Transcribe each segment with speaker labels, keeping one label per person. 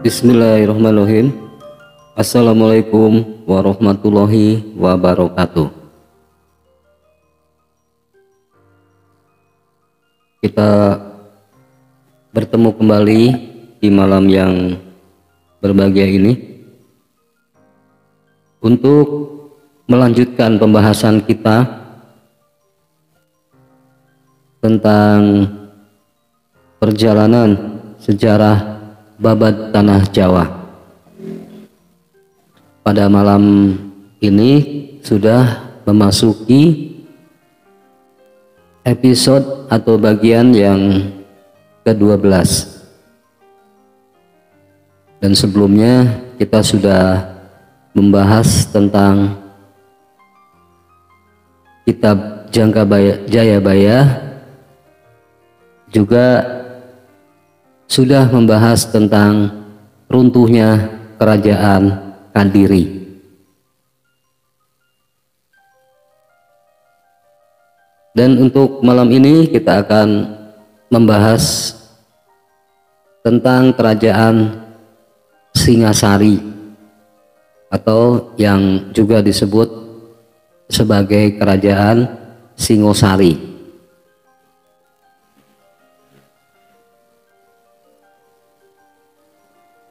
Speaker 1: Bismillahirrahmanirrahim. Assalamualaikum warahmatullahi wabarakatuh. Kita bertemu kembali di malam yang berbahagia ini untuk melanjutkan pembahasan kita tentang perjalanan sejarah Babat Tanah Jawa. Pada malam ini sudah memasuki episode atau bagian yang ke-12, dan sebelumnya kita sudah membahas tentang kitab Jayabaya, juga sudah membahas tentang runtuhnya kerajaan Kadiri. Dan untuk malam ini kita akan membahas tentang kerajaan Singasari, atau yang juga disebut sebagai kerajaan Singosari.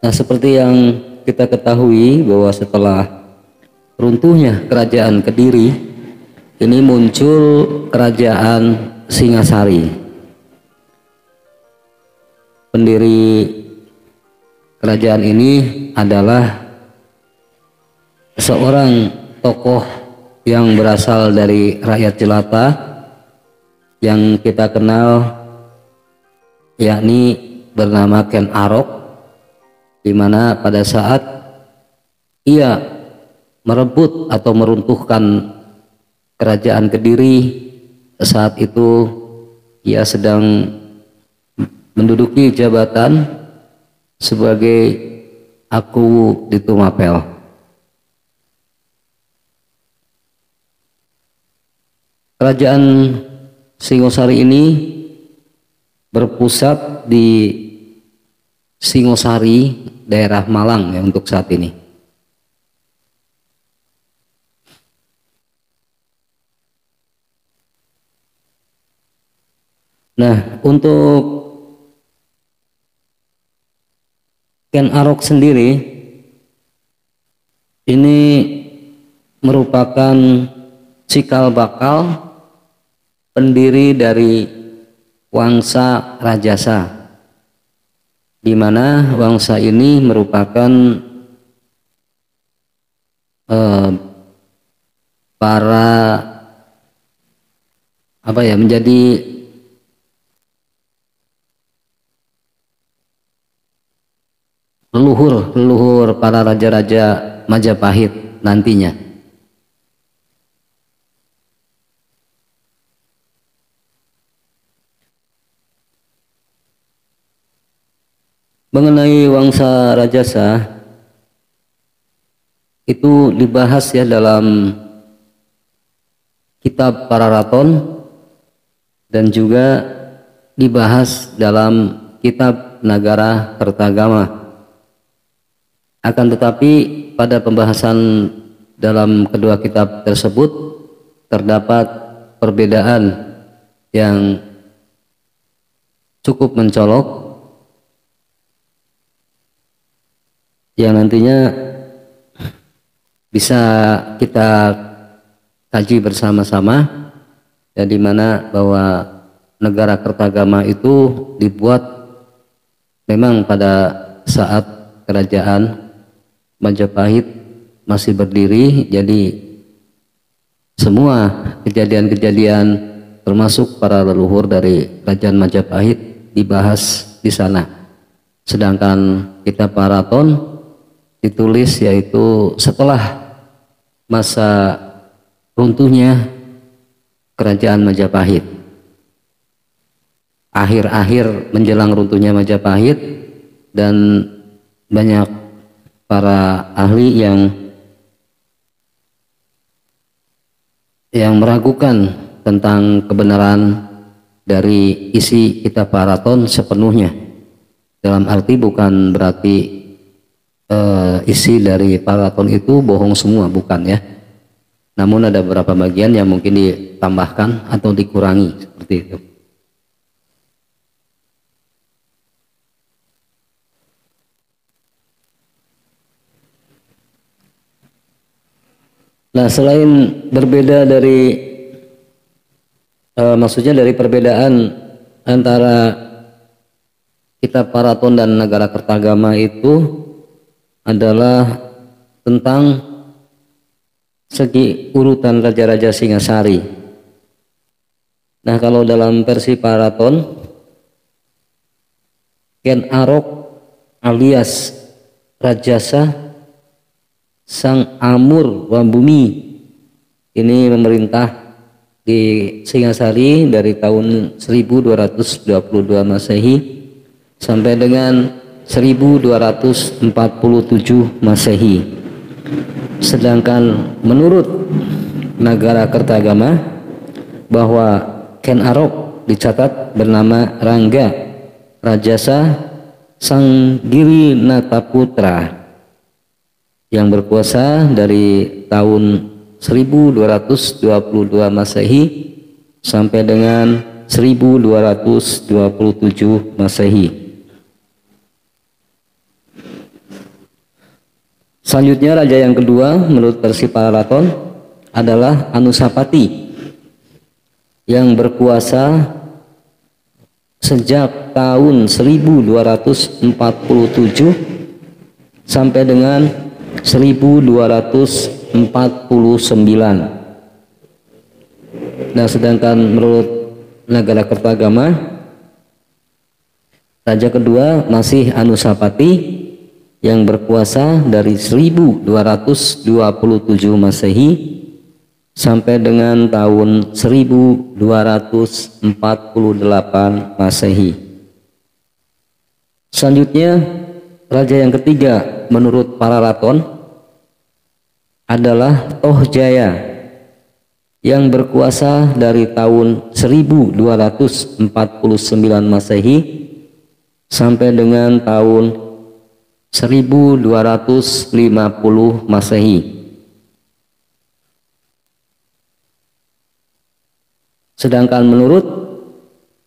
Speaker 1: Nah, seperti yang kita ketahui bahwa setelah runtuhnya kerajaan Kediri, ini muncul kerajaan Singasari. Pendiri kerajaan ini adalah seorang tokoh yang berasal dari rakyat jelata yang kita kenal, yakni bernama Ken Arok, di mana pada saat ia merebut atau meruntuhkan kerajaan Kediri, saat itu ia sedang menduduki jabatan sebagai Aku di Tumapel. Kerajaan Singosari ini berpusat di Singosari, daerah Malang ya untuk saat ini. Nah, untuk Ken Arok sendiri ini merupakan cikal bakal pendiri dari Wangsa Rajasa, di mana Wangsa ini merupakan menjadi leluhur para raja-raja Majapahit nantinya. Mengenai Wangsa Rajasa itu dibahas ya dalam kitab Pararaton dan juga dibahas dalam kitab Nagara Kertagama. Akan tetapi pada pembahasan dalam kedua kitab tersebut terdapat perbedaan yang cukup mencolok, yang nantinya bisa kita kaji bersama-sama, ya, di mana bahwa Negara Kertagama itu dibuat memang pada saat kerajaan Majapahit masih berdiri. Jadi semua kejadian-kejadian termasuk para leluhur dari kerajaan Majapahit dibahas di sana. Sedangkan kitab Paraton ditulis yaitu setelah masa runtuhnya kerajaan Majapahit, akhir-akhir menjelang runtuhnya Majapahit, dan banyak para ahli yang meragukan tentang kebenaran dari isi kitab Paraton sepenuhnya. Dalam arti bukan berarti isi dari Paraton itu bohong semua, bukan ya. Namun ada beberapa bagian yang mungkin ditambahkan atau dikurangi seperti itu. Nah, selain berbeda dari maksudnya dari perbedaan antara kitab Paraton dan Nagara Kertagama itu adalah tentang segi urutan raja-raja Singasari. Nah, kalau dalam versi Paraton, Ken Arok alias Rajasa Sang Amur Wambumi ini memerintah di Singasari dari tahun 1222 Masehi sampai dengan 1247 Masehi. Sedangkan menurut Nagara Kertagama bahwa Ken Arok dicatat bernama Rangga Rajasa Sang Giri Nataputra yang berkuasa dari tahun 1222 Masehi sampai dengan 1227 Masehi. Selanjutnya raja yang kedua menurut versi Paraton adalah Anusapati yang berkuasa sejak tahun 1247 sampai dengan 1249. Nah, sedangkan menurut Nagara Kertagama raja kedua masih Anusapati yang berkuasa dari 1227 Masehi sampai dengan tahun 1248 Masehi. Selanjutnya raja yang ketiga menurut Paraton adalah Tohjaya yang berkuasa dari tahun 1249 Masehi sampai dengan tahun 1250 Masehi. Sedangkan menurut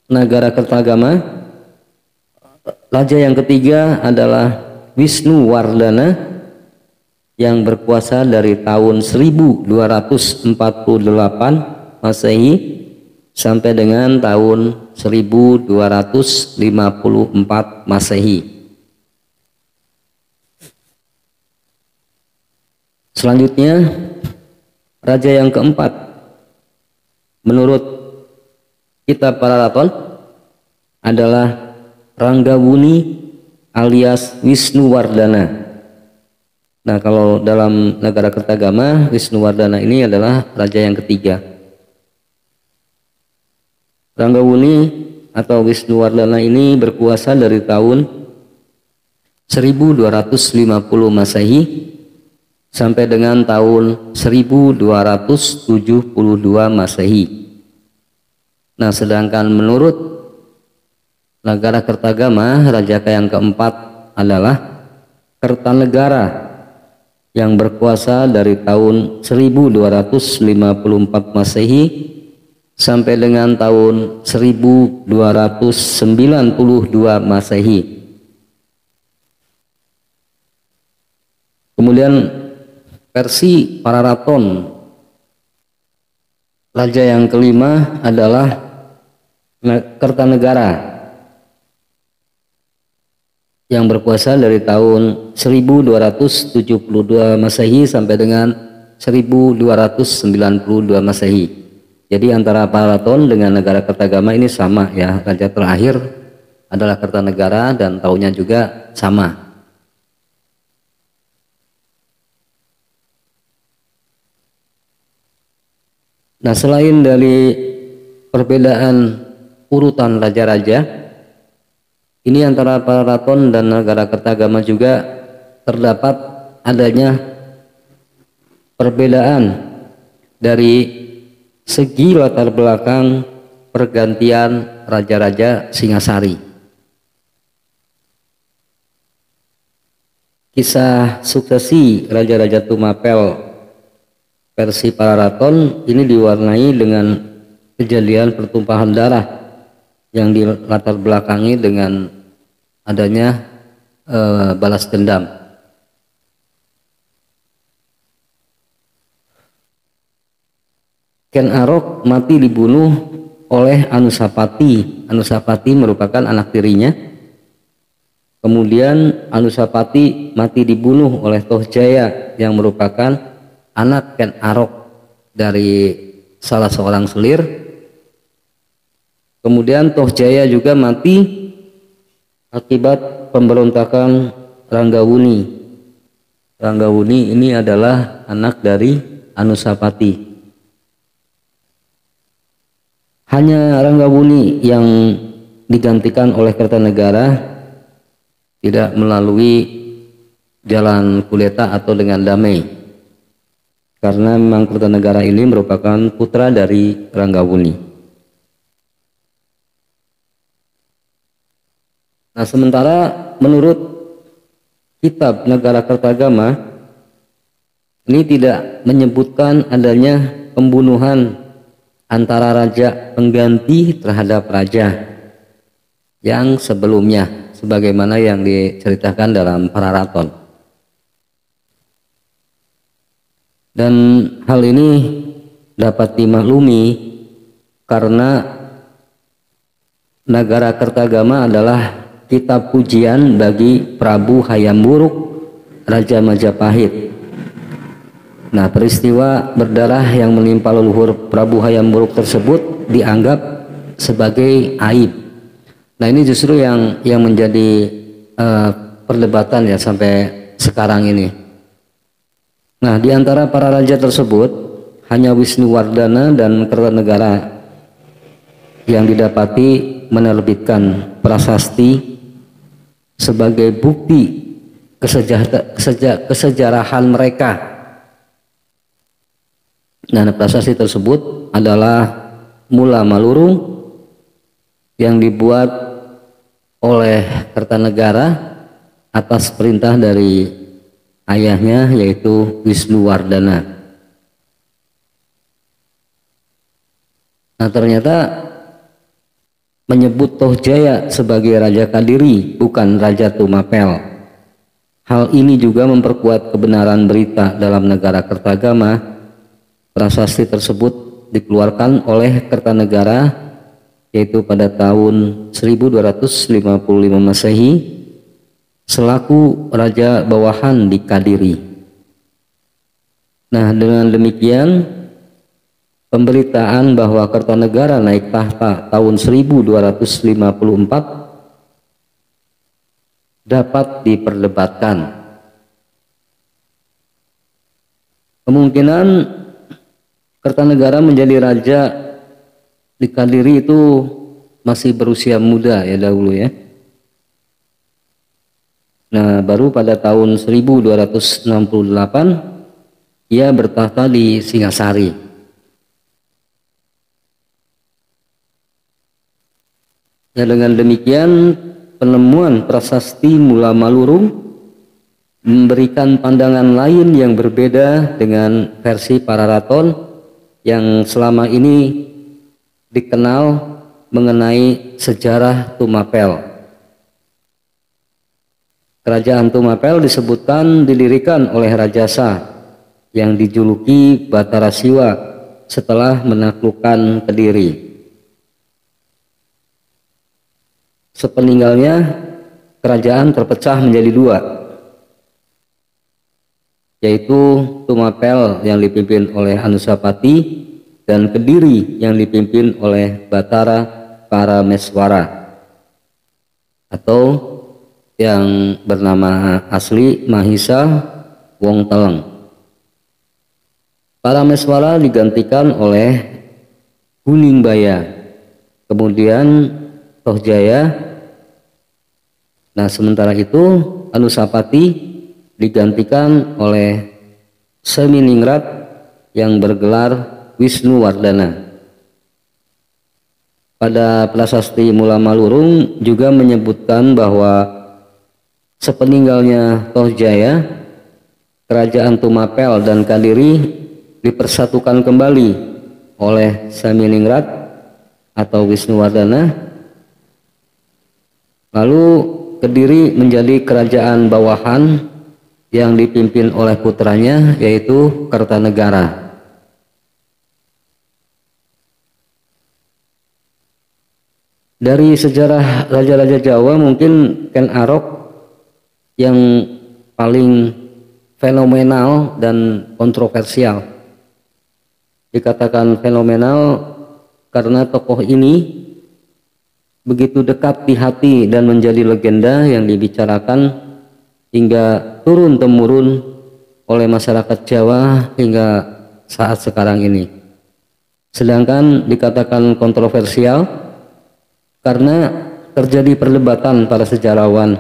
Speaker 1: Nagara Kertagama raja yang ketiga adalah Wisnu Wardana yang berkuasa dari tahun 1248 Masehi sampai dengan tahun 1254 Masehi. Selanjutnya raja yang keempat menurut kitab Paraton adalah Ranggawuni alias Wisnu Wardana. Nah, kalau dalam Nagara Kertagama Wisnu Wardana ini adalah raja yang ketiga. Ranggawuni atau Wisnu Wardana ini berkuasa dari tahun 1250 Masehi sampai dengan tahun 1272 Masehi. Nah, sedangkan menurut Nagara Kertagama raja yang keempat adalah Kertanegara yang berkuasa dari tahun 1254 Masehi sampai dengan tahun 1292 Masehi. Kemudian versi Paraton raja yang kelima adalah Kertanegara yang berkuasa dari tahun 1272 Masehi sampai dengan 1292 Masehi. Jadi antara Paraton dengan Nagara Kertagama ini sama ya, raja terakhir adalah Kertanegara dan tahunnya juga sama. Nah, selain dari perbedaan urutan raja-raja, ini antara Paraton dan Nagara Kertagama juga terdapat adanya perbedaan dari segi latar belakang pergantian raja-raja Singasari. Kisah suksesi Raja-Raja Tumapel versi Pararaton ini diwarnai dengan kejadian pertumpahan darah yang dilatar belakangi dengan adanya balas dendam. Ken Arok mati dibunuh oleh Anusapati. Anusapati merupakan anak tirinya. Kemudian Anusapati mati dibunuh oleh Tohjaya yang merupakan anak Ken Arok dari salah seorang selir. Kemudian Tohjaya juga mati akibat pemberontakan Ranggawuni. Ranggawuni ini adalah anak dari Anusapati. Hanya Ranggawuni yang digantikan oleh Kertanegara, tidak melalui jalan kudeta atau dengan damai, karena memang Kertanegara ini merupakan putra dari Ranggawuni. Nah, sementara menurut kitab Negara Kertagama ini tidak menyebutkan adanya pembunuhan antara raja pengganti terhadap raja yang sebelumnya, sebagaimana yang diceritakan dalam Pararaton. Dan hal ini dapat dimaklumi karena Negara Kertagama adalah kitab pujian bagi Prabu Hayam Wuruk, Raja Majapahit. Nah, peristiwa berdarah yang menimpa leluhur Prabu Hayam Wuruk tersebut dianggap sebagai aib. Nah, ini justru yang menjadi perdebatan ya sampai sekarang ini. Nah, di antara para raja tersebut hanya Wisnuwardana dan Kertanegara yang didapati menerbitkan prasasti sebagai bukti kesejarahan mereka. Nah, prasasti tersebut adalah Mula Malurung yang dibuat oleh Kertanegara atas perintah dari ayahnya, yaitu Wisnuwardana. Nah, ternyata menyebut Tohjaya sebagai Raja Kadiri, bukan Raja Tumapel. Hal ini juga memperkuat kebenaran berita dalam Negara Kertagama. Prasasti tersebut dikeluarkan oleh Kertanegara yaitu pada tahun 1255 Masehi selaku raja bawahan di Kadiri. Nah, dengan demikian pemberitaan bahwa Kertanegara naik tahta tahun 1254 dapat diperdebatkan. Kemungkinan Kertanegara menjadi raja di Kadiri itu masih berusia muda ya dahulu ya. Nah, baru pada tahun 1268 ia bertahta di Singasari. Ya, dengan demikian penemuan prasasti Mula Malurung memberikan pandangan lain yang berbeda dengan versi Pararaton yang selama ini dikenal mengenai sejarah Tumapel. Kerajaan Tumapel disebutkan didirikan oleh Rajasa yang dijuluki Batara Siwa setelah menaklukkan Kediri. Sepeninggalnya kerajaan terpecah menjadi dua, yaitu Tumapel yang dipimpin oleh Anusapati dan Kediri yang dipimpin oleh Batara Parameswara atau yang bernama asli Mahisa Wongteleng. Parameswara digantikan oleh Huningbaya, kemudian Tohjaya. Nah, sementara itu Anusapati digantikan oleh Seminingrat yang bergelar Wisnuwardana. Pada prasasti Mula Malurung juga menyebutkan bahwa Sepeninggalnya Tohjaya, kerajaan Tumapel dan Kadiri dipersatukan kembali oleh Saminingrat atau Wisnuwardana. Lalu Kediri menjadi kerajaan bawahan yang dipimpin oleh putranya, yaitu Kertanegara. Dari sejarah raja-raja Jawa, mungkin Ken Arok yang paling fenomenal dan kontroversial. Dikatakan fenomenal karena tokoh ini begitu dekat di hati dan menjadi legenda yang dibicarakan hingga turun-temurun oleh masyarakat Jawa hingga saat sekarang ini. Sedangkan dikatakan kontroversial karena terjadi perdebatan para sejarawan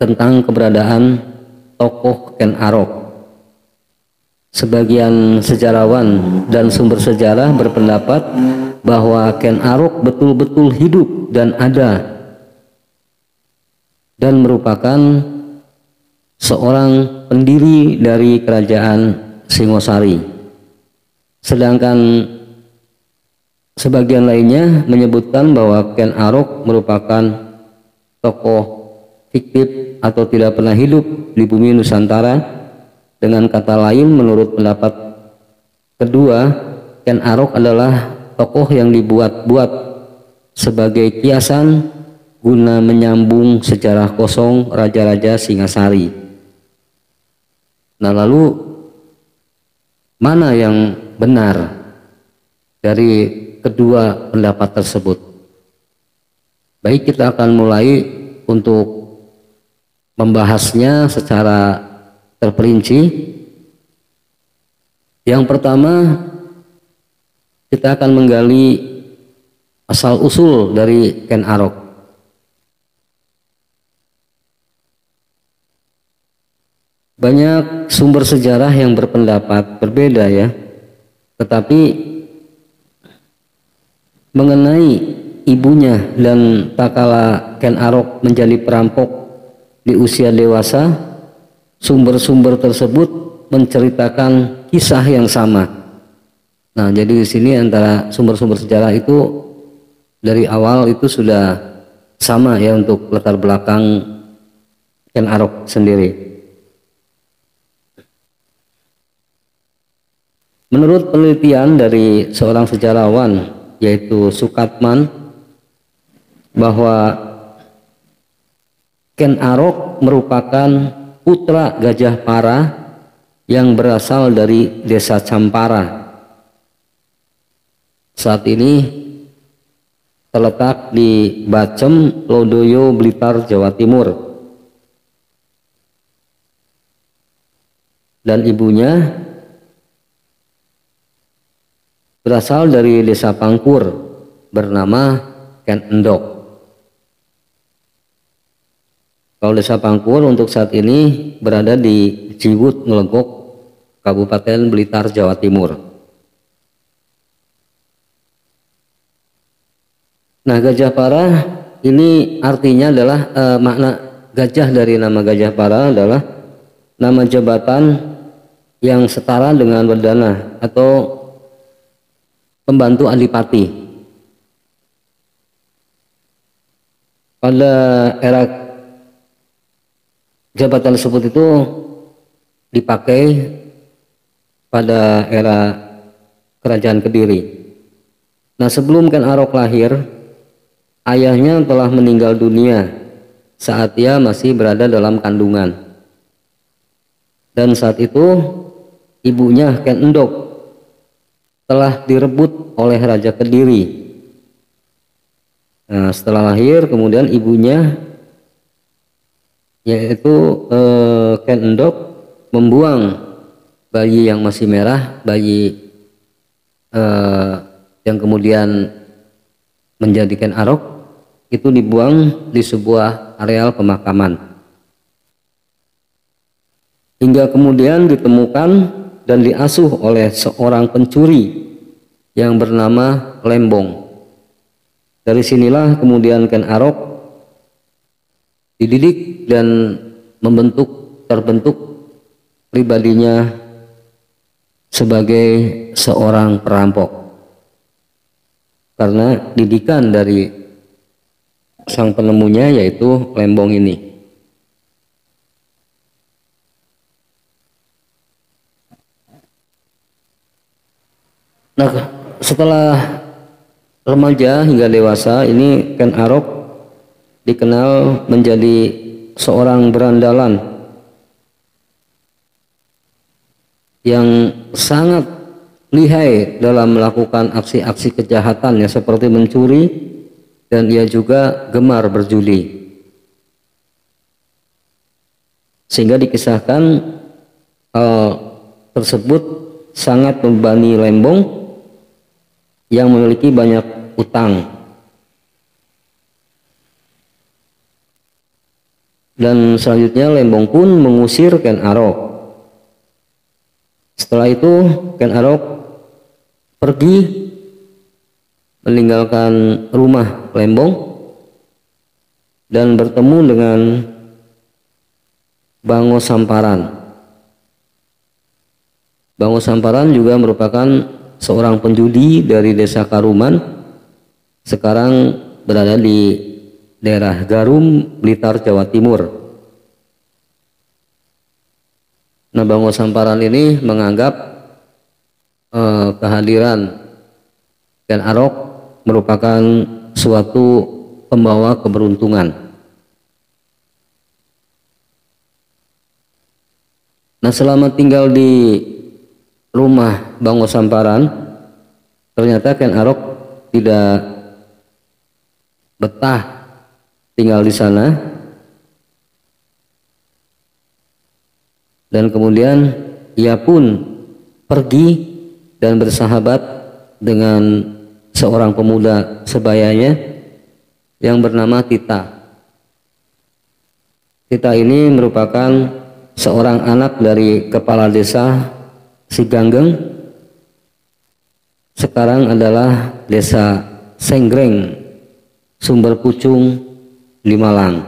Speaker 1: tentang keberadaan tokoh Ken Arok. Sebagian sejarawan dan sumber sejarah berpendapat bahwa Ken Arok betul-betul hidup dan ada dan merupakan seorang pendiri dari kerajaan Singosari. Sedangkan sebagian lainnya menyebutkan bahwa Ken Arok merupakan tokoh fiktif atau tidak pernah hidup di bumi Nusantara. Dengan kata lain, menurut pendapat kedua, Ken Arok adalah tokoh yang dibuat-buat sebagai kiasan guna menyambung sejarah kosong raja-raja Singasari. Nah, lalu mana yang benar dari kedua pendapat tersebut? Baik, kita akan mulai untuk membahasnya secara terperinci. Yang pertama, kita akan menggali asal usul dari Ken Arok. Banyak sumber sejarah yang berpendapat berbeda ya, tetapi mengenai ibunya dan takala Ken Arok menjadi perampok di usia dewasa, sumber-sumber tersebut menceritakan kisah yang sama. Nah, jadi di sini antara sumber-sumber sejarah itu dari awal itu sudah sama ya untuk latar belakang Ken Arok sendiri. Menurut penelitian dari seorang sejarawan yaitu Sukatman, bahwa Ken Arok merupakan putra Gajah Para yang berasal dari desa Campara. Saat ini terletak di Bacem, Lodoyo, Blitar, Jawa Timur. Dan ibunya berasal dari desa Pangkur bernama Ken Endok. Kalau desa Pangkur untuk saat ini berada di Ciwut, Ngelegok, Kabupaten Blitar, Jawa Timur. Nah, Gajah Para ini artinya adalah makna gajah dari nama Gajah Para adalah nama jabatan yang setara dengan Wardana atau pembantu adipati. Pada era jabatan tersebut itu dipakai pada era kerajaan Kediri. Nah, sebelum Ken Arok lahir, ayahnya telah meninggal dunia saat ia masih berada dalam kandungan. Dan saat itu ibunya Ken Endok telah direbut oleh Raja Kediri. Nah, setelah lahir kemudian ibunya yaitu Ken Endok membuang bayi yang masih merah, bayi yang kemudian menjadi Ken Arok itu dibuang di sebuah areal pemakaman, hingga kemudian ditemukan dan diasuh oleh seorang pencuri yang bernama Lembong. Dari sinilah kemudian Ken Arok dididik dan terbentuk pribadinya sebagai seorang perampok, karena didikan dari sang penemunya yaitu Lembong ini. Nah, setelah remaja hingga dewasa ini Ken Arok dikenal menjadi seorang berandalan yang sangat lihai dalam melakukan aksi-aksi kejahatannya seperti mencuri, dan ia juga gemar berjudi. Sehingga dikisahkan hal tersebut sangat membebani Lembong yang memiliki banyak utang. Dan selanjutnya Lembong pun mengusir Ken Arok. Setelah itu Ken Arok pergi meninggalkan rumah Lembong dan bertemu dengan Bango Samparan. Bango Samparan juga merupakan seorang penjudi dari desa Karuman, sekarang berada di daerah Garum, Blitar, Jawa Timur. Nah, Bango Samparan ini menganggap kehadiran Ken Arok merupakan suatu pembawa keberuntungan. Nah, selama tinggal di rumah Bango Samparan, ternyata Ken Arok tidak betah tinggal di sana, dan kemudian ia pun pergi dan bersahabat dengan seorang pemuda sebayanya yang bernama Tita. Tita ini merupakan seorang anak dari kepala desa Siganggeng, sekarang adalah desa Senggreng, Sumber Pucung di Malang.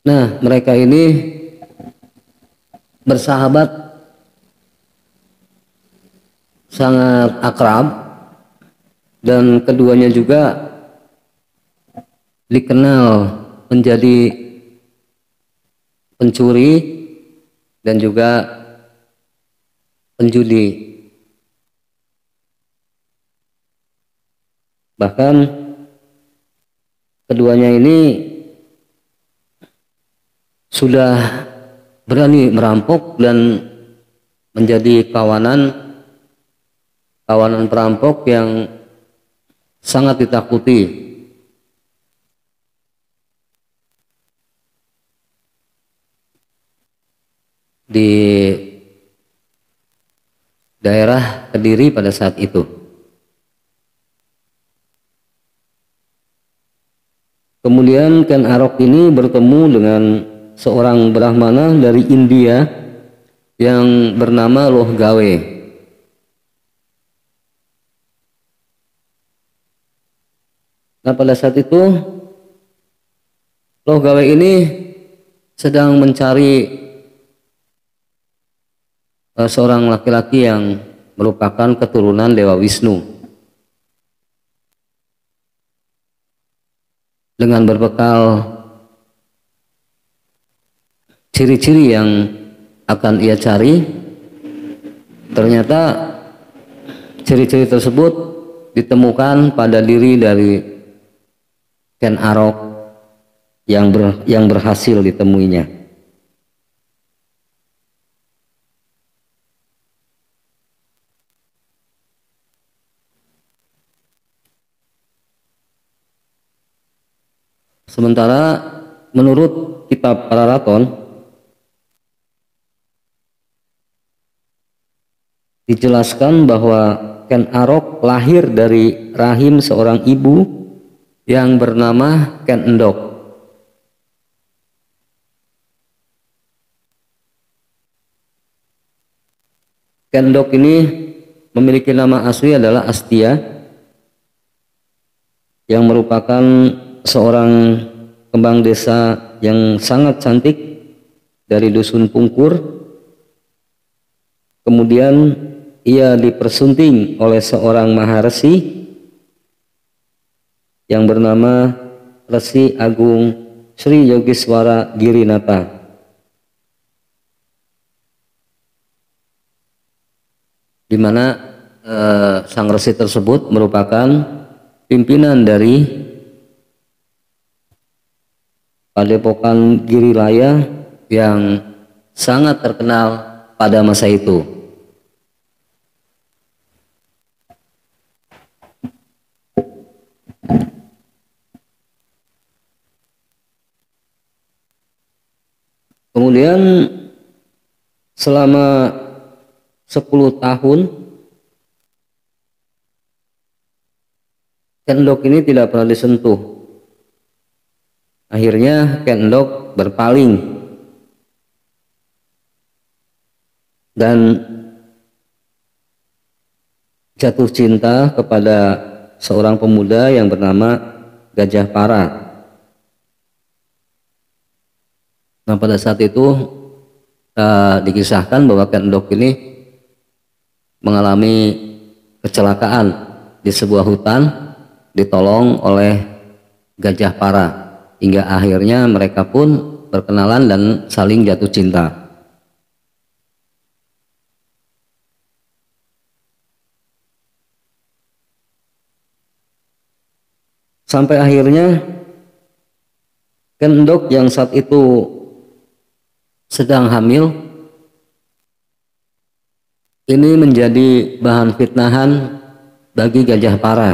Speaker 1: Nah, mereka ini bersahabat sangat akrab, dan keduanya juga dikenal menjadi pencuri dan juga penjudi. Bahkan keduanya ini sudah berani merampok dan menjadi kawanan perampok yang sangat ditakuti. Di daerah Kediri pada saat itu. Kemudian Ken Arok ini bertemu dengan seorang Brahmana dari India yang bernama Loh Gawe. Nah, pada saat itu Loh Gawe ini sedang mencari seorang laki-laki yang merupakan keturunan Dewa Wisnu. Dengan berbekal ciri-ciri yang akan ia cari, ternyata ciri-ciri tersebut ditemukan pada diri dari Ken Arok yang berhasil ditemuinya. Sementara menurut kitab Pararaton dijelaskan bahwa Ken Arok lahir dari rahim seorang ibu yang bernama Ken Endok. Ken Endok ini memiliki nama asli adalah Astia, yang merupakan seorang kembang desa yang sangat cantik dari dusun Pungkur. Kemudian ia dipersunting oleh seorang maharesi yang bernama Resi Agung Sri Yogiswara Girinata. Di mana sang resi tersebut merupakan pimpinan dari Padepokan Girilaya yang sangat terkenal pada masa itu. Kemudian selama 10 tahun Ken Endok ini tidak pernah disentuh. Akhirnya Ken Endok berpaling dan jatuh cinta kepada seorang pemuda yang bernama Gajah Para. Nah, pada saat itu dikisahkan bahwa Ken Endok ini mengalami kecelakaan di sebuah hutan, ditolong oleh Gajah Para, hingga akhirnya mereka pun berkenalan dan saling jatuh cinta. Sampai akhirnya Ken Endok yang saat itu sedang hamil ini menjadi bahan fitnahan bagi Gajah Para,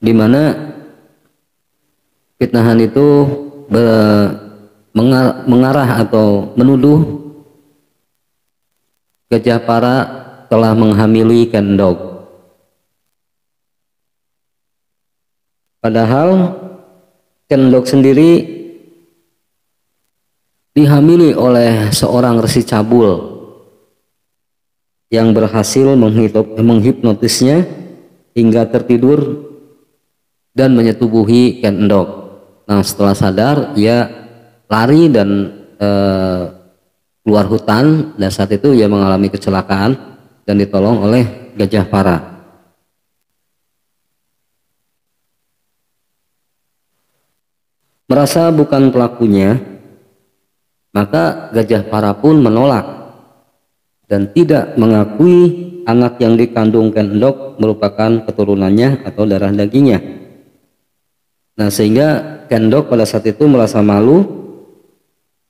Speaker 1: di mana fitnahan itu mengarah atau menuduh Gajah Para telah menghamili Ken Endok. Padahal Ken Endok sendiri dihamili oleh seorang resi cabul yang berhasil menghipnotisnya hingga tertidur dan menyetubuhi Ken Endok. Nah, setelah sadar ia lari dan keluar hutan, dan saat itu ia mengalami kecelakaan dan ditolong oleh Gajah Para. Merasa bukan pelakunya, maka Gajah Para pun menolak dan tidak mengakui anak yang dikandung Ken Endok merupakan keturunannya atau darah dagingnya. Nah, sehingga Ken Endok pada saat itu merasa malu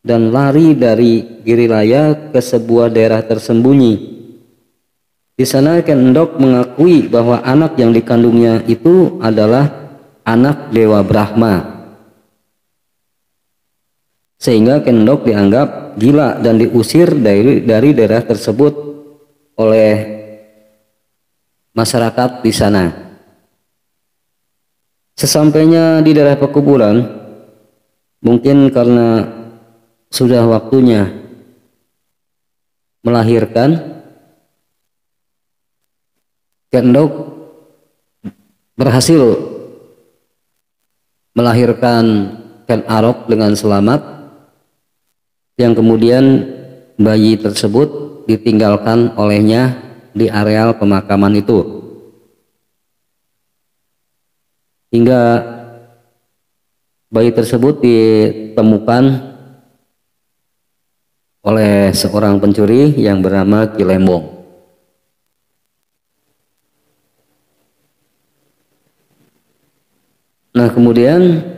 Speaker 1: dan lari dari Girilaya ke sebuah daerah tersembunyi. Di sana Ken Endok mengakui bahwa anak yang dikandungnya itu adalah anak Dewa Brahma, sehingga Ken Endok dianggap gila dan diusir dari daerah tersebut oleh masyarakat di sana. Sesampainya di daerah pekuburan, mungkin karena sudah waktunya melahirkan, Ken Endok berhasil melahirkan Ken Arok dengan selamat, yang kemudian bayi tersebut ditinggalkan olehnya di areal pemakaman itu, hingga bayi tersebut ditemukan oleh seorang pencuri yang bernama Ki Lembong. Nah, kemudian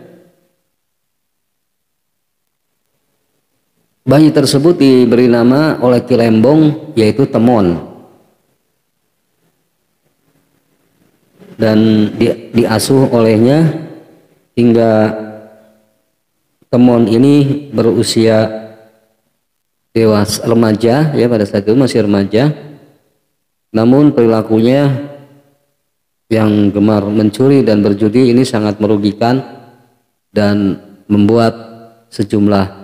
Speaker 1: bayi tersebut diberi nama oleh Ki Lembong yaitu Temon, dan diasuh olehnya hingga Temon ini berusia dewasa, remaja ya, pada saat itu masih remaja, namun perilakunya yang gemar mencuri dan berjudi ini sangat merugikan dan membuat sejumlah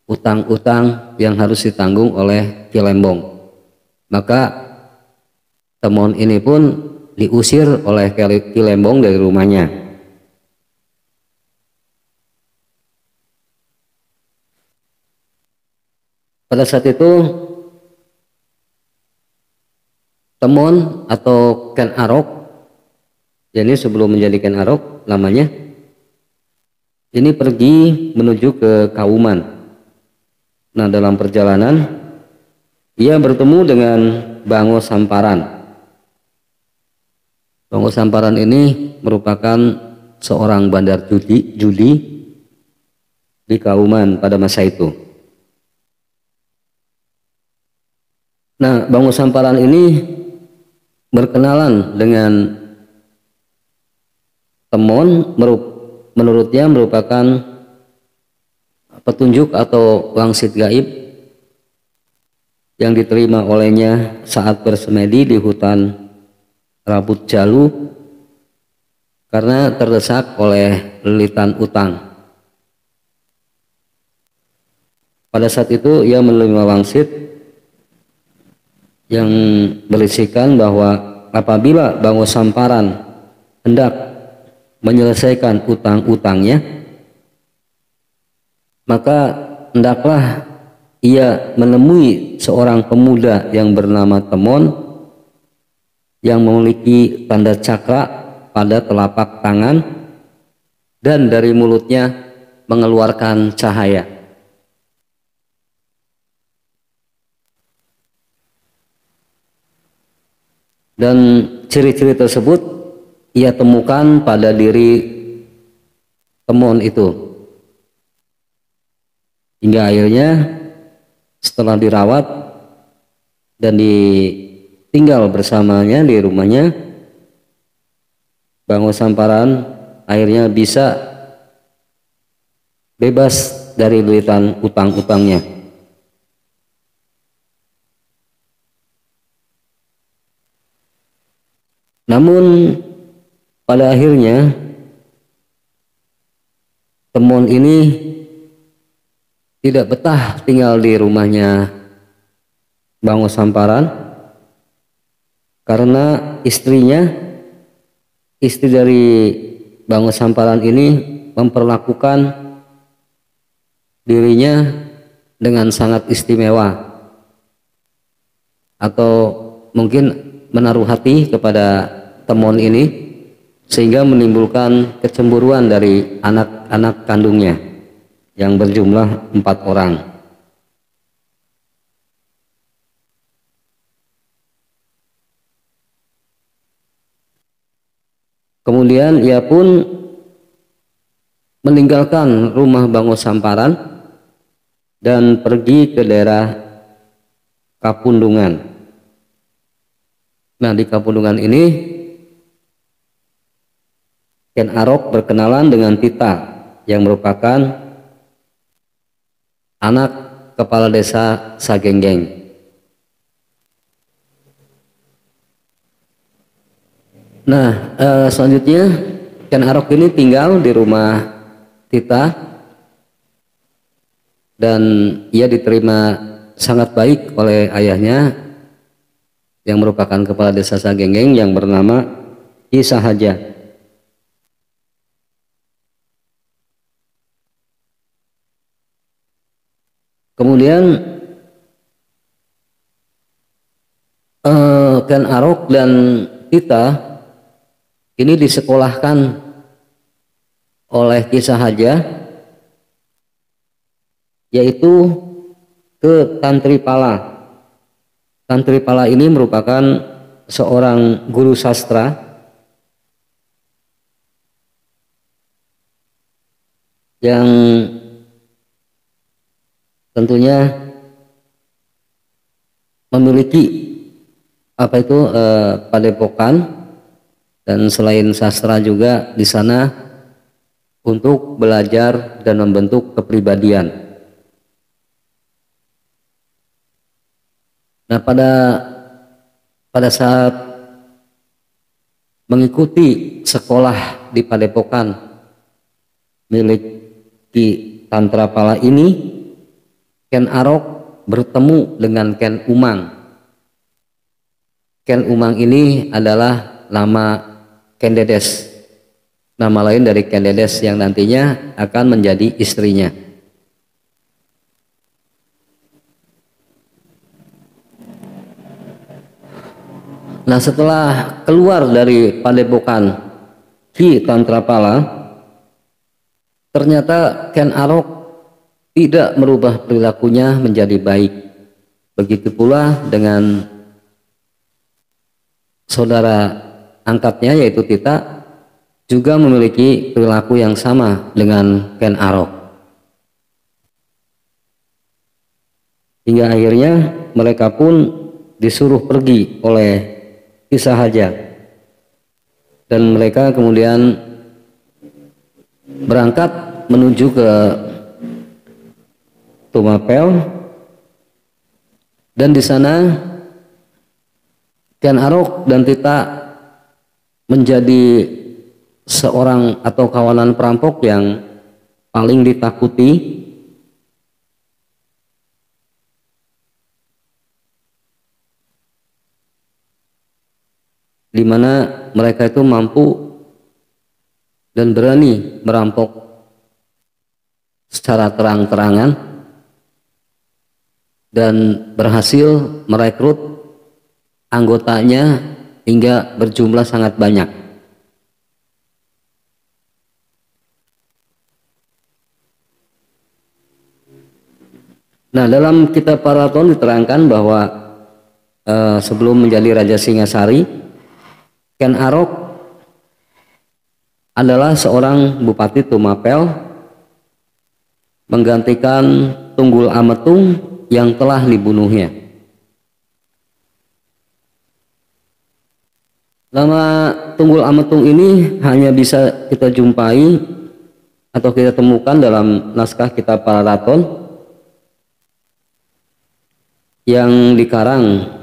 Speaker 1: utang-utang yang harus ditanggung oleh Ki Lembong. Maka Temon ini pun diusir oleh Ki Lembong dari rumahnya. Pada saat itu Temon atau Ken Arok, jadi sebelum menjadi Ken Arok namanya, ini pergi menuju ke Kauman. Nah, dalam perjalanan ia bertemu dengan Bango Samparan. Bango Samparan ini merupakan seorang bandar judi di Kauman pada masa itu. Nah, Bango Samparan ini berkenalan dengan Temon, menurutnya merupakan petunjuk atau wangsit gaib yang diterima olehnya saat bersemedi di hutan Rabut Jalu karena terdesak oleh lilitan utang. Pada saat itu ia menerima wangsit yang berisikan bahwa apabila Bango Samparan hendak menyelesaikan utang-utangnya, maka hendaklah ia menemui seorang pemuda yang bernama Temon yang memiliki tanda cakra pada telapak tangan dan dari mulutnya mengeluarkan cahaya. Dan ciri-ciri tersebut ia temukan pada diri Temon itu. Hingga akhirnya setelah dirawat dan ditinggal bersamanya di rumahnya, Bango Samparan akhirnya bisa bebas dari lilitan utang-utangnya. Namun pada akhirnya Temon ini tidak betah tinggal di rumahnya Bango Samparan karena istri dari Bango Samparan ini memperlakukan dirinya dengan sangat istimewa, atau mungkin menaruh hati kepada Temon ini sehingga menimbulkan kecemburuan dari anak-anak kandungnya yang berjumlah 4 orang. Kemudian ia pun meninggalkan rumah Bango Samparan dan pergi ke daerah Kapundungan. Nah, di Kapundungan ini Ken Arok berkenalan dengan Tita yang merupakan anak kepala desa Sagenggeng. Nah, selanjutnya Ken Arok ini tinggal di rumah Tita dan ia diterima sangat baik oleh ayahnya yang merupakan kepala desa Sagenggeng yang bernama Ki Sahaja. Kemudian Ken Arok dan Tita ini disekolahkan oleh Ki Sahaja, yaitu ke Tantripala. Tantripala ini merupakan seorang guru sastra yang tentunya memiliki padepokan, dan selain sastra juga di sana untuk belajar dan membentuk kepribadian. Nah, pada saat mengikuti sekolah di padepokan milik Ki Tantrapala ini, Ken Arok bertemu dengan Ken Umang. Ken Umang ini adalah nama Kendedes, nama lain dari Kendedes yang nantinya akan menjadi istrinya. Nah, setelah keluar dari padepokan Ki Tantrapala, ternyata Ken Arok tidak merubah perilakunya menjadi baik. Begitu pula dengan saudara angkatnya yaitu Tita, juga memiliki perilaku yang sama dengan Ken Arok. Hingga akhirnya mereka pun disuruh pergi oleh Ki Sahaja, dan mereka kemudian berangkat menuju ke Tumapel, dan di sana Ken Arok dan Tita menjadi seorang atau kawanan perampok yang paling ditakuti, di mana mereka itu mampu dan berani merampok secara terang-terangan dan berhasil merekrut anggotanya hingga berjumlah sangat banyak. Nah, dalam kitab Paraton diterangkan bahwa sebelum menjadi Raja Singasari, Ken Arok adalah seorang Bupati Tumapel menggantikan Tunggul Ametung yang telah dibunuhnya. Nama Tunggul Ametung ini hanya bisa kita jumpai atau kita temukan dalam naskah kitab Paraton yang dikarang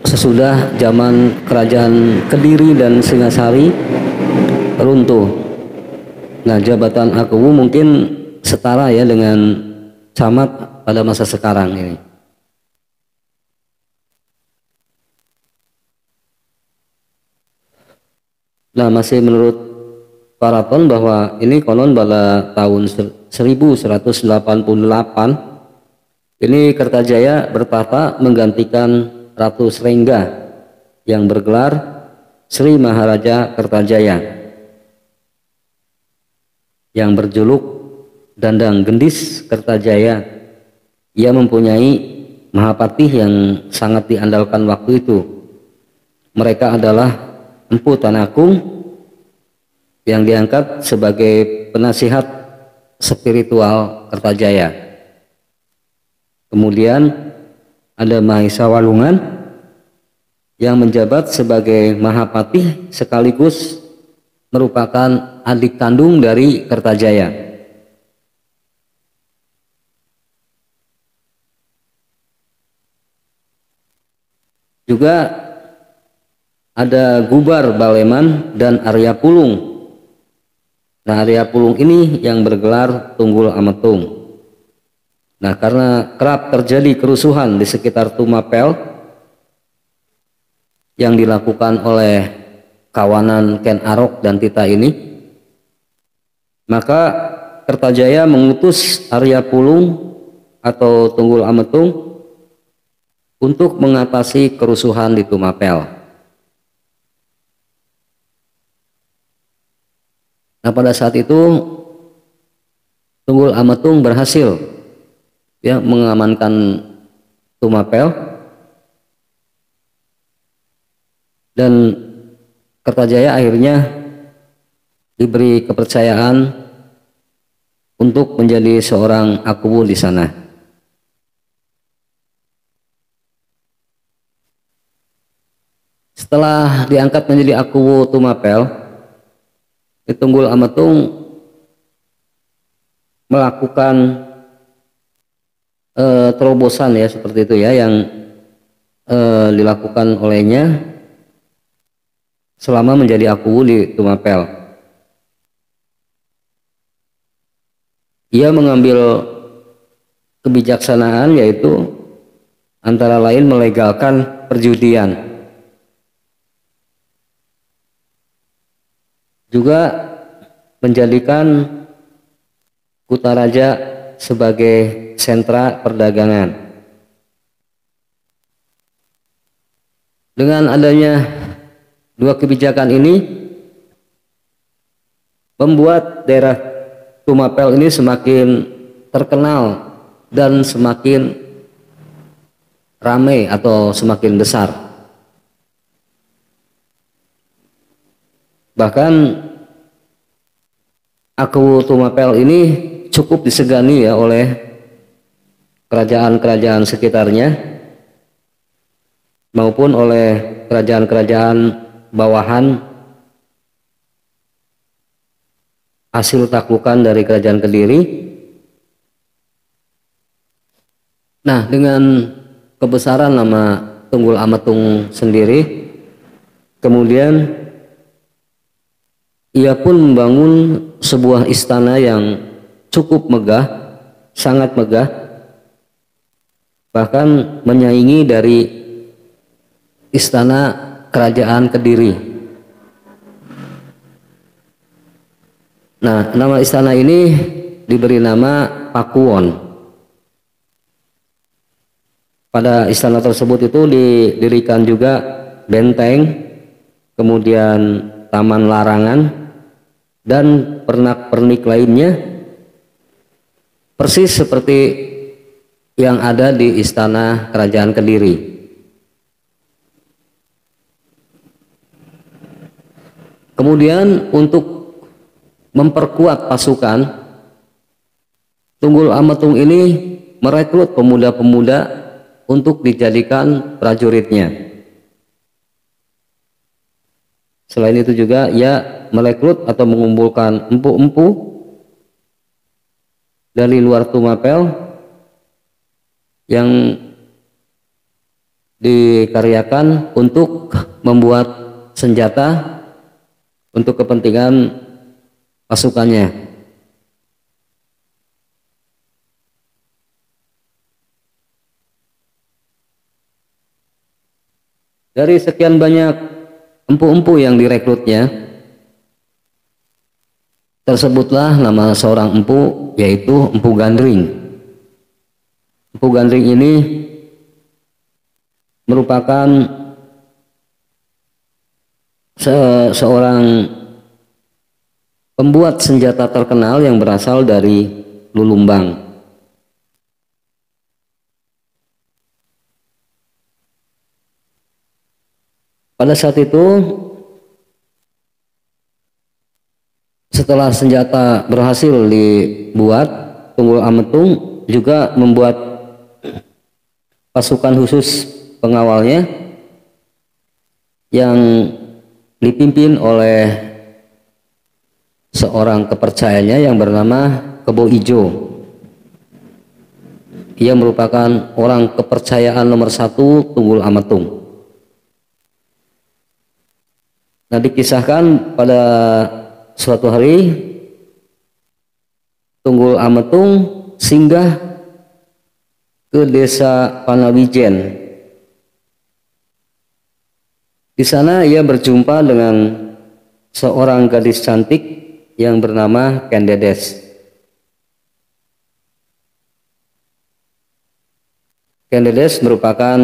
Speaker 1: sesudah zaman kerajaan Kediri dan Singasari runtuh. Nah, jabatan Akuwu mungkin setara ya dengan camat pada masa sekarang ini. Nah, masih menurut Paraton bahwa ini konon pada tahun 1188 ini Kertajaya bertahta menggantikan Ratu Srengga yang bergelar Sri Maharaja Kertajaya yang berjuluk Dandang Gendis Kertajaya. Ia mempunyai mahapatih yang sangat diandalkan waktu itu. Mereka adalah Empu Tanakung yang diangkat sebagai penasihat spiritual Kertajaya. Kemudian ada Mahesa Walungan yang menjabat sebagai Mahapatih sekaligus merupakan adik kandung dari Kertajaya. Juga ada Gubar Baleman dan Arya Pulung. Nah, Arya Pulung ini yang bergelar Tunggul Ametung. Nah, karena kerap terjadi kerusuhan di sekitar Tumapel yang dilakukan oleh kawanan Ken Arok dan Tita ini, maka Kertajaya mengutus Arya Pulung atau Tunggul Ametung untuk mengatasi kerusuhan di Tumapel. Nah, pada saat itu Tunggul Ametung berhasil mengamankan Tumapel, dan Kertajaya akhirnya diberi kepercayaan untuk menjadi seorang Akuwu di sana. Setelah diangkat menjadi Akuwu Tumapel, Tunggul Ametung melakukan terobosan ya seperti itu ya yang dilakukan olehnya selama menjadi Akuwu di Tumapel. Ia mengambil kebijaksanaan, yaitu antara lain melegalkan perjudian. juga menjadikan Kutaraja sebagai sentra perdagangan. Dengan adanya dua kebijakan ini membuat daerah Tumapel ini semakin terkenal dan semakin ramai atau semakin besar. Bahkan Aku Tumapel ini cukup disegani ya oleh kerajaan-kerajaan sekitarnya maupun oleh kerajaan-kerajaan bawahan hasil taklukan dari kerajaan Kediri. Nah, dengan kebesaran nama Tunggul Ametung sendiri, kemudian ia pun membangun sebuah istana yang cukup megah, sangat megah, bahkan menyaingi dari istana kerajaan Kediri. Nah, nama istana ini diberi nama Pakuwon. Pada istana tersebut itu didirikan juga benteng, kemudian taman larangan, dan pernak-pernik lainnya persis seperti yang ada di istana kerajaan Kediri. Kemudian untuk memperkuat pasukan, Tunggul Ametung ini merekrut pemuda-pemuda untuk dijadikan prajuritnya. Selain itu juga ia merekrut atau mengumpulkan empu-empu dari luar Tumapel yang dikaryakan untuk membuat senjata untuk kepentingan pasukannya. Dari sekian banyak empu-empu yang direkrutnya, tersebutlah nama seorang empu, yaitu Empu Gandring. Empu Gandring ini merupakan seorang pembuat senjata terkenal yang berasal dari Lulumbang. Pada saat itu, setelah senjata berhasil dibuat, Tunggul Ametung juga membuat pasukan khusus pengawalnya yang dipimpin oleh seorang kepercayaannya yang bernama Kebo Ijo. Ia merupakan orang kepercayaan nomor 1 Tunggul Ametung. Nah, dikisahkan pada suatu hari Tunggul Ametung singgah ke desa Panawijen. Di sana ia berjumpa dengan seorang gadis cantik yang bernama Kendedes. Kendedes merupakan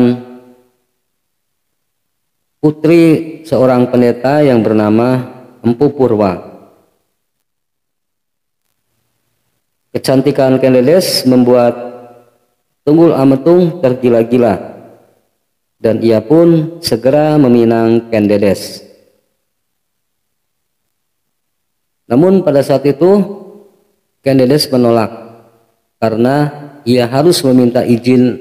Speaker 1: putri seorang pendeta yang bernama Empu Purwa. Kecantikan Kendedes membuat Tunggul Ametung tergila-gila dan ia pun segera meminang Kendedes. Namun pada saat itu Kendedes menolak karena ia harus meminta izin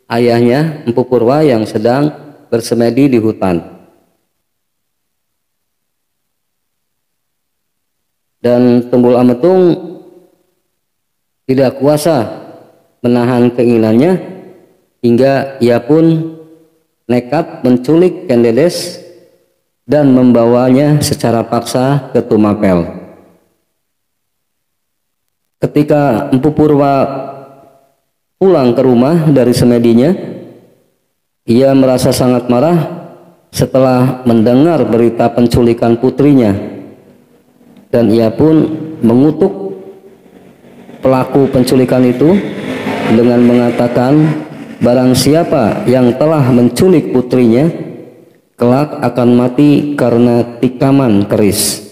Speaker 1: ayahnya Empu Purwa yang sedang bersemedi di hutan. Dan Tunggul Ametung tidak kuasa menahan keinginannya hingga ia pun nekat menculik Kendedes dan membawanya secara paksa ke Tumapel. Ketika Empu Purwa pulang ke rumah dari semedinya, ia merasa sangat marah setelah mendengar berita penculikan putrinya. dan ia pun mengutuk pelaku penculikan itu dengan mengatakan, barang siapa yang telah menculik putrinya kelak akan mati karena tikaman keris.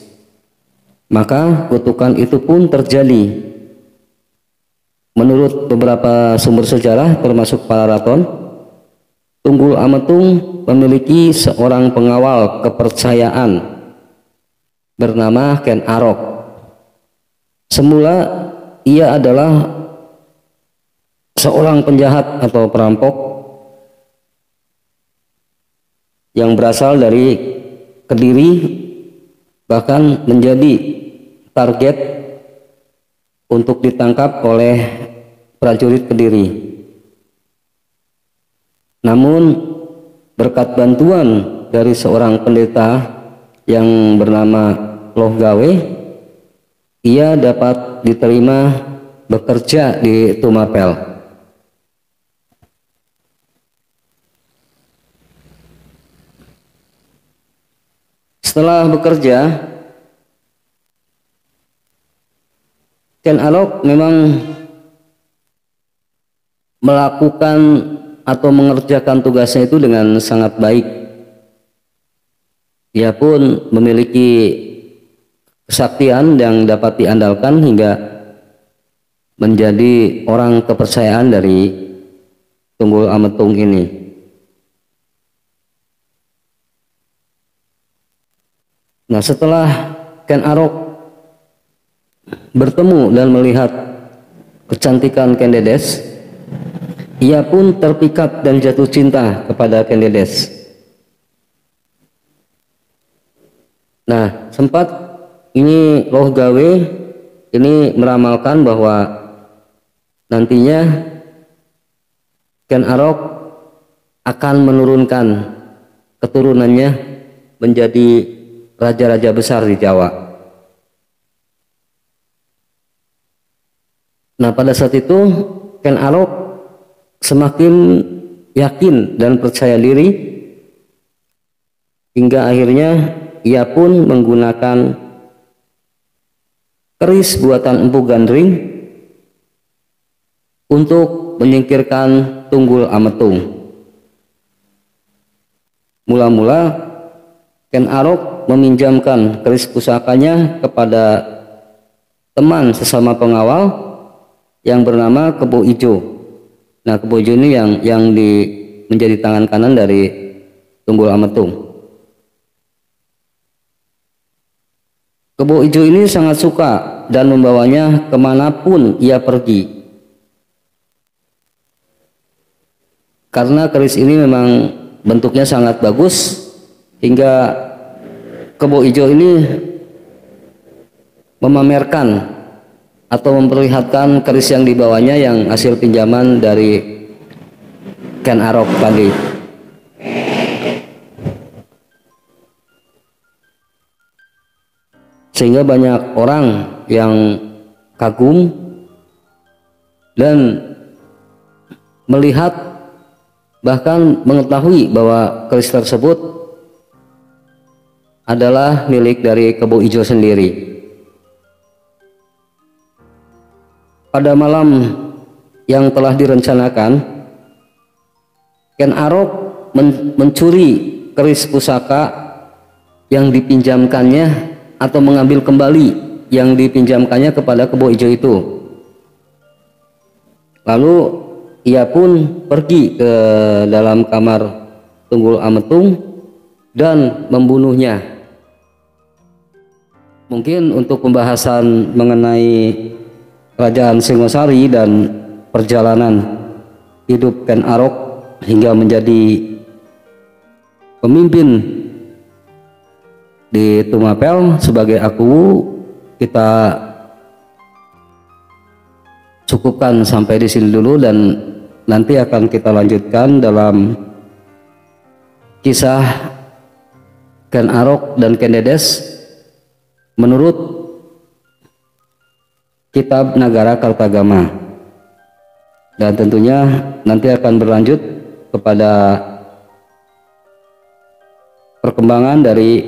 Speaker 1: Maka kutukan itu pun terjadi. Menurut beberapa sumber sejarah termasuk Pararaton, Tunggul Ametung memiliki seorang pengawal kepercayaan bernama Ken Arok. Semula ia adalah seorang penjahat atau perampok yang berasal dari Kediri, bahkan menjadi target untuk ditangkap oleh prajurit Kediri. Namun berkat bantuan dari seorang pendeta yang bernama Loh Gawe, ia dapat diterima bekerja di Tumapel. Setelah bekerja, Ken Arok memang melakukan atau mengerjakan tugasnya itu dengan sangat baik. Dia pun memiliki kesaktian yang dapat diandalkan hingga menjadi orang kepercayaan dari Tunggul Ametung ini. Nah, setelah Ken Arok bertemu dan melihat kecantikan Ken Dedes, ia pun terpikat dan jatuh cinta kepada Ken Dedes. Nah, sempat ini Loh Gawe ini meramalkan bahwa nantinya Ken Arok akan menurunkan keturunannya menjadi raja-raja besar di Jawa. Nah, pada saat itu Ken Arok semakin yakin dan percaya diri hingga akhirnya ia pun menggunakan keris buatan Empu Gandring untuk menyingkirkan Tunggul Ametung. Mula-mula Ken Arok meminjamkan keris pusakanya kepada teman sesama pengawal yang bernama Kebo Ijo. Nah, Kebo Ijo ini yang menjadi tangan kanan dari Tunggul Ametung. Kebo Ijo ini sangat suka dan membawanya kemanapun ia pergi. Karena keris ini memang bentuknya sangat bagus, hingga Kebo Ijo ini memamerkan atau memperlihatkan keris yang dibawanya yang hasil pinjaman dari Ken Arok tadi. Sehingga banyak orang yang kagum dan melihat, bahkan mengetahui bahwa keris tersebut adalah milik dari Kebo Ijo sendiri. Pada malam yang telah direncanakan, Ken Arok mencuri keris pusaka yang dipinjamkannya atau mengambil kembali yang dipinjamkannya kepada Kebo Ijo itu. Lalu ia pun pergi ke dalam kamar Tunggul Ametung dan membunuhnya. Mungkin untuk pembahasan mengenai Kerajaan Singosari dan perjalanan hidup Ken Arok hingga menjadi pemimpin di Tumapel sebagai Akuwu, kita cukupkan sampai di sini dulu, dan nanti akan kita lanjutkan dalam kisah Ken Arok dan Ken Dedes menurut Kitab Nagara Kartagama, dan tentunya nanti akan berlanjut kepada perkembangan dari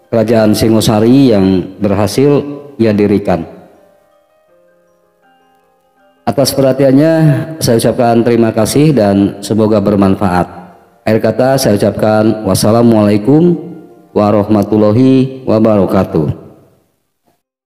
Speaker 1: Kerajaan Singosari yang berhasil ia dirikan. Atas perhatiannya saya ucapkan terima kasih dan semoga bermanfaat. Akhir kata saya ucapkan wassalamualaikum warahmatullahi wabarakatuh.